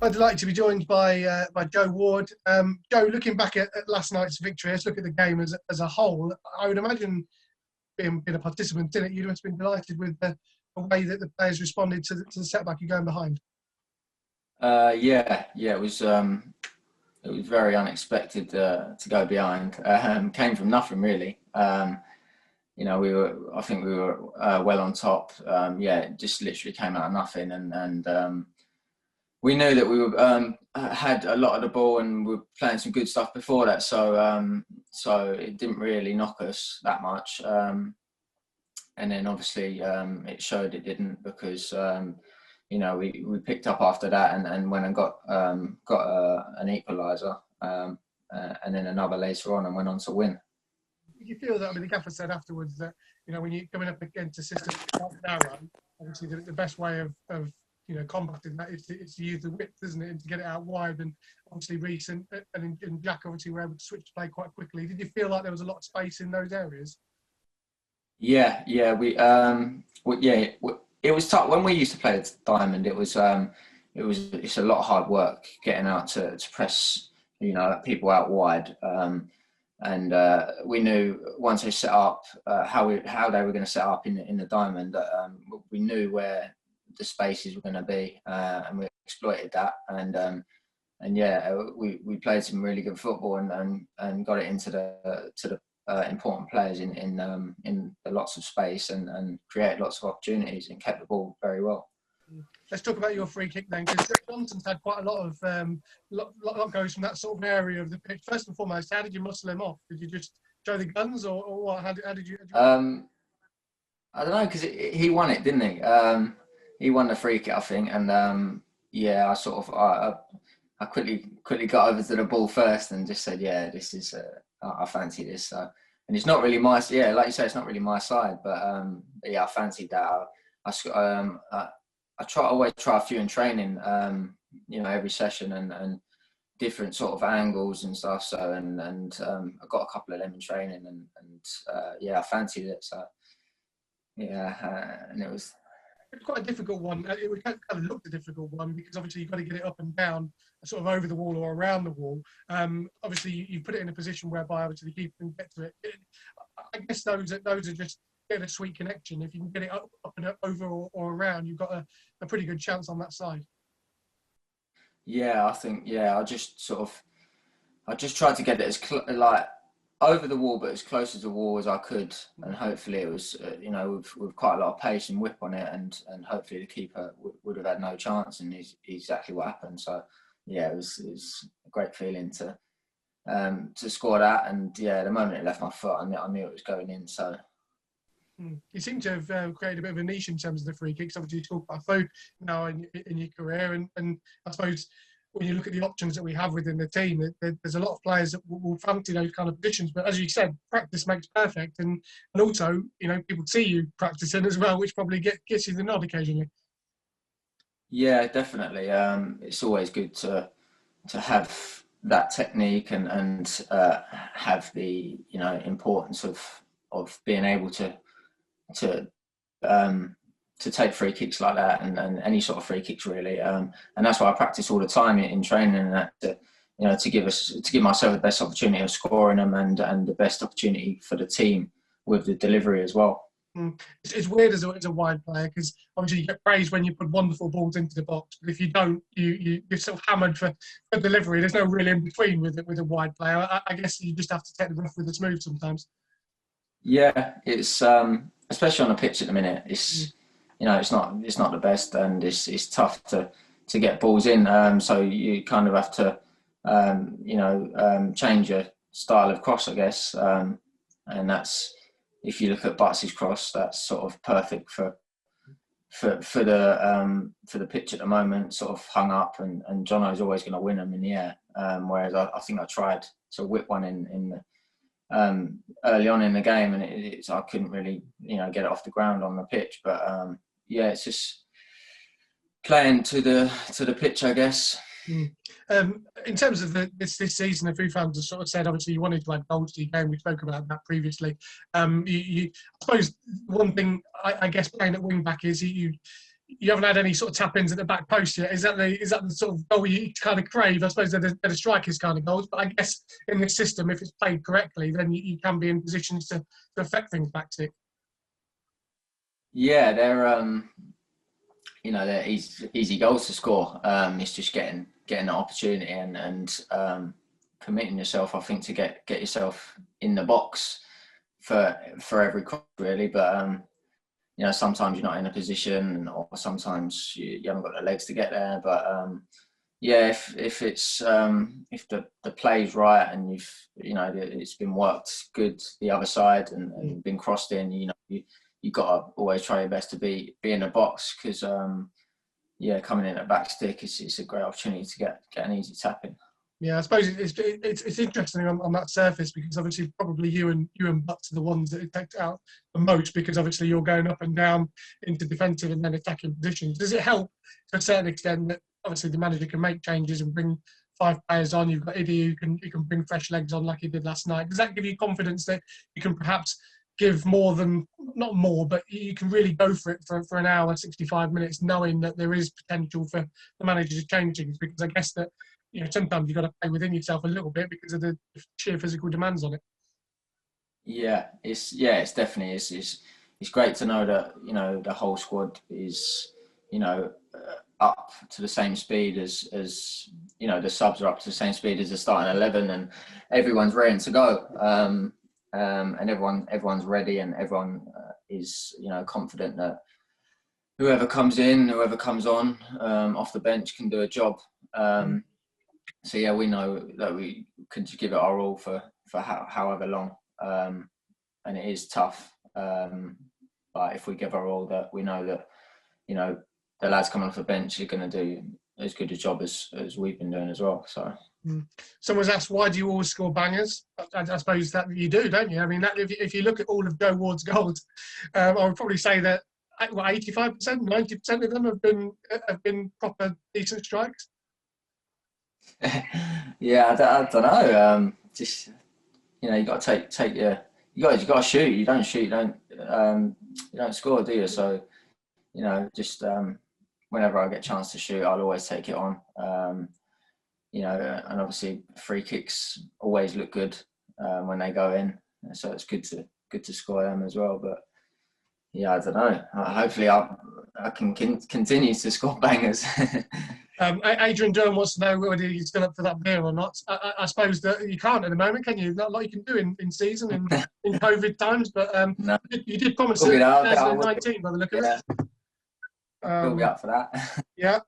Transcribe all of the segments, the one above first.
I'm delighted to be joined by Joe Ward. Joe, looking back at last night's victory, let's look at the game as a whole. I would imagine, being a participant in it, you must have been delighted with the way that the players responded to the setback you're going behind. Yeah, it was very unexpected to go behind. Came from nothing really. I think we were well on top. It just literally came out of nothing, and we knew that we were had a lot of the ball and we were playing some good stuff before that. So it didn't really knock us that much. And then obviously it showed it didn't, because we picked up after that and went and got an equaliser, and then another later on, and went on to win. Did you feel that? I mean, the gaffer said afterwards that when you're coming up against a system like narrow, obviously the best way of combating that is to use the width, isn't it, and to get it out wide. And obviously Reece and Jack obviously were able to switch play quite quickly. Did you feel like there was a lot of space in those areas? Yeah, it was tough when we used to play at Diamond. It's a lot of hard work getting out to press people out wide, and we knew once they set up how they were going to set up in the Diamond, we knew where the spaces were going to be, and we exploited that, and we played some really good football and got it into the important players in lots of space, and created lots of opportunities and kept the ball very well. Let's talk about your free kick then, because Johnson's had quite a lot of goes from that sort of area of the pitch. First and foremost, how did you muscle him off? Did you just show the guns, or what? How did you? I don't know, because he won it, didn't he? He won the free kick, I think, and I quickly got over to the ball first and just said, this is I fancy this. So, and it's not really my like you say, it's not really my side, but I fancied that. I always try a few in training, every session, and different sort of angles and stuff. So and I got a couple of them in training, and I fancied it. So and it was quite a difficult one. It kind of looked a difficult one, because obviously you've got to get it up and down, sort of over the wall or around the wall. Obviously you put it in a position whereby obviously the keeper can get to it. I guess those are just get a sweet connection. If you can get it up and over or around, you've got a pretty good chance on that side. Yeah, I think I just tried to get it as over the wall, but as close to the wall as I could, and hopefully it was, with quite a lot of pace and whip on it, and hopefully the keeper would have had no chance, and is exactly what happened. So, it was a great feeling to score that, and the moment it left my foot, I knew it was going in. So. You seem to have created a bit of a niche in terms of the free kicks. Obviously, you talk about both now in your career, and I suppose when you look at the options that we have within the team, there's a lot of players that will fancy those kind of positions. But as you said, practice makes perfect, and also people see you practicing as well, which probably gets you the nod occasionally. Yeah, definitely. It's always good to have that technique and have the importance of being able to take free kicks like that, and any sort of free kicks really, and that's why I practice all the time in training, and that to give myself the best opportunity of scoring them, and the best opportunity for the team with the delivery as well. It's weird as a wide player, because obviously you get praised when you put wonderful balls into the box, but if you don't, you're sort of hammered for delivery. There's no real in between with a wide player. I guess you just have to take the rough with the smooth sometimes. Yeah, it's especially on a pitch at the minute. It's it's not the best, and it's tough to get balls in. So you kind of have to change your style of cross, I guess. And that's, if you look at Butts' cross, that's sort of perfect for the pitch at the moment. Sort of hung up, and Jono's always going to win them in the air. Whereas I think I tried to whip one in early on in the game, and I couldn't really get it off the ground on the pitch. But it's just playing to the pitch, I guess. In terms of this season, a few fans have sort of said, obviously, you wanted to add goals to your game. We spoke about that previously. I suppose one thing, I guess, playing at wing back is you you haven't had any sort of tap-ins at the back post yet. Is that the sort of goal you kind of crave? I suppose they're the strikers kind of goals, but I guess in this system, if it's played correctly, then you can be in positions to affect things back tick. Yeah, they're easy goals to score. It's just getting the opportunity and committing yourself, I think, to get yourself in the box for every cross, really. But sometimes you're not in a position, or sometimes you haven't got the legs to get there. But yeah, if it's if the play's right and it's been worked good the other side and been crossed in, you've got to always try your best to be in the box, because coming in at back stick it's a great opportunity to get an easy tap in. Yeah, I suppose it's interesting on that surface, because obviously probably you and Butts are the ones that it takes out the most, because obviously you're going up and down into defensive and then attacking positions. Does it help to a certain extent that obviously the manager can make changes and bring 5 players on? You've got Iddy who can bring fresh legs on like he did last night. Does that give you confidence that you can perhaps give more than, not more, but you can really go for it for an hour, 65 minutes, knowing that there is potential for the manager to change things? Because I guess that sometimes you've got to play within yourself a little bit because of the sheer physical demands on it. Yeah, it's definitely it's great to know that the whole squad is up to the same speed as the subs are up to the same speed as the starting 11, and everyone's ready to go. And everyone's ready, and everyone is confident that whoever comes in, whoever comes on off the bench can do a job. So yeah, we know that we can give it our all for however long, and it is tough. But if we give our all, that we know that the lads coming off the bench are going to do as good a job as we've been doing as well. So. Someone's asked, why do you always score bangers? I suppose that you do, don't you? I mean, if you look at all of Joe Ward's goals, I would probably say that 85%, 90% of them have been proper decent strikes. Yeah, I don't know. Just you got to take your. You got to shoot. You don't shoot, you don't score, do you? So just whenever I get a chance to shoot, I'll always take it on. And obviously free kicks always look good when they go in, so it's good to score them as well. But yeah, I don't know. Hopefully, I can continue to score bangers. Adrian Durham wants to know whether you're still up for that beer or not. I suppose that you can't at the moment, can you? Not a lot you can do in season and in COVID times, but no. you did promise it in 2019 by the look of it. We'll be up for that. Yeah.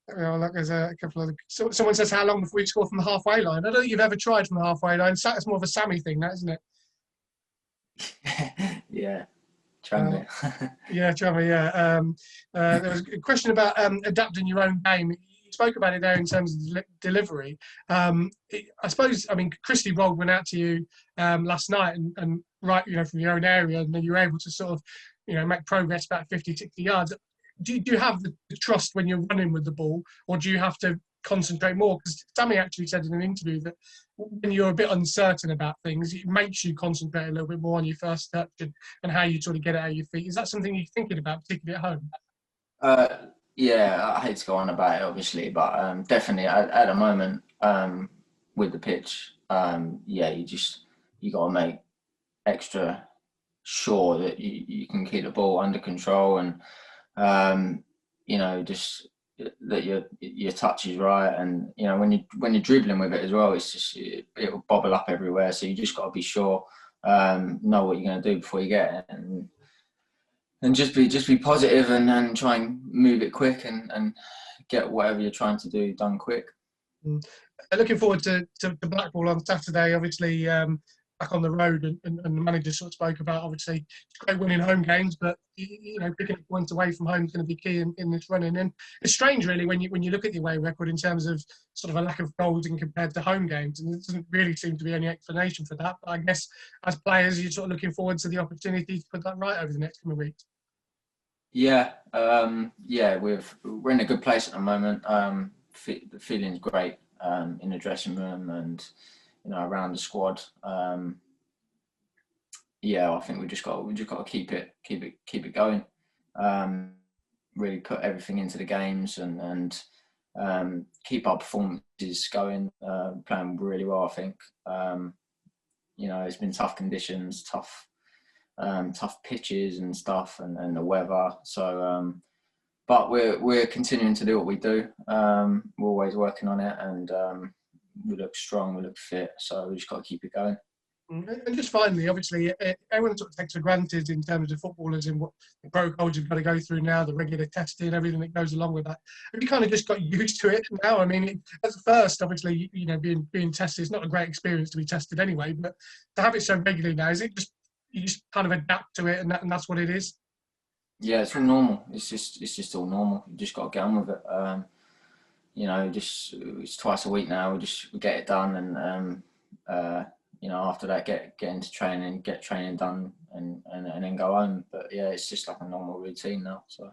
Look, there's a couple of. Someone says, how long before you score from the halfway line? I don't think you've ever tried from the halfway line. It's more of a Sammy thing, that, isn't it? Yeah. Tranmere. Tranmere, yeah. There was a question about adapting your own game. You spoke about it there in terms of delivery. I suppose, Christie Roll went out to you last night and right, from your own area, and then you were able to sort of, make progress about 50, 60 yards. Do you have the trust when you're running with the ball, or do you have to concentrate more? Because Sammy actually said in an interview that when you're a bit uncertain about things, it makes you concentrate a little bit more on your first touch and how you sort of get it out of your feet. Is that something you're thinking about, particularly at home? Yeah, I hate to go on about it, obviously, but definitely at the moment with the pitch, you got to make extra sure that you can keep the ball under control, and just that your touch is right, and when you're dribbling with it as well, it's just it'll bobble up everywhere. So you just got to be sure, know what you're going to do before you get it, and just be positive and try and move it quick and get whatever you're trying to do done quick. Looking forward to Blackpool on Saturday. Obviously, back on the road, and the manager sort of spoke about, obviously it's great winning home games, but picking points away from home is going to be key in this running. And it's strange, really, when you look at the away record in terms of sort of a lack of goals in compared to home games, and there doesn't really seem to be any explanation for that. But I guess as players, you're sort of looking forward to the opportunity to put that right over the next coming weeks. Yeah, we're in a good place at the moment. The feeling's great in the dressing room and around the squad. I think we just got to keep it going. really put everything into the games and keep our performances going, playing really well, I think. You know, it's been tough conditions, tough pitches and stuff, and the weather. So, but we're continuing to do what we do. We're always working on it, and we look strong, we look fit. So we just got to keep it going. And just finally, obviously, everyone sort of takes for granted in terms of footballers and what the protocols you've got to go through now, the regular testing, everything that goes along with that. Have you kind of just got used to it now? I mean, at first, obviously, you know, being tested, it's not a great experience to be tested anyway, but to have it so regularly now, is it just, you just kind of adapt to it and that's what it is? Yeah, it's all normal. It's just all normal. You just got to get on with it. You know, just it's twice a week now. We get it done, and you know, after that, get into training, get training done, and then go home. But yeah, it's just like a normal routine now. So.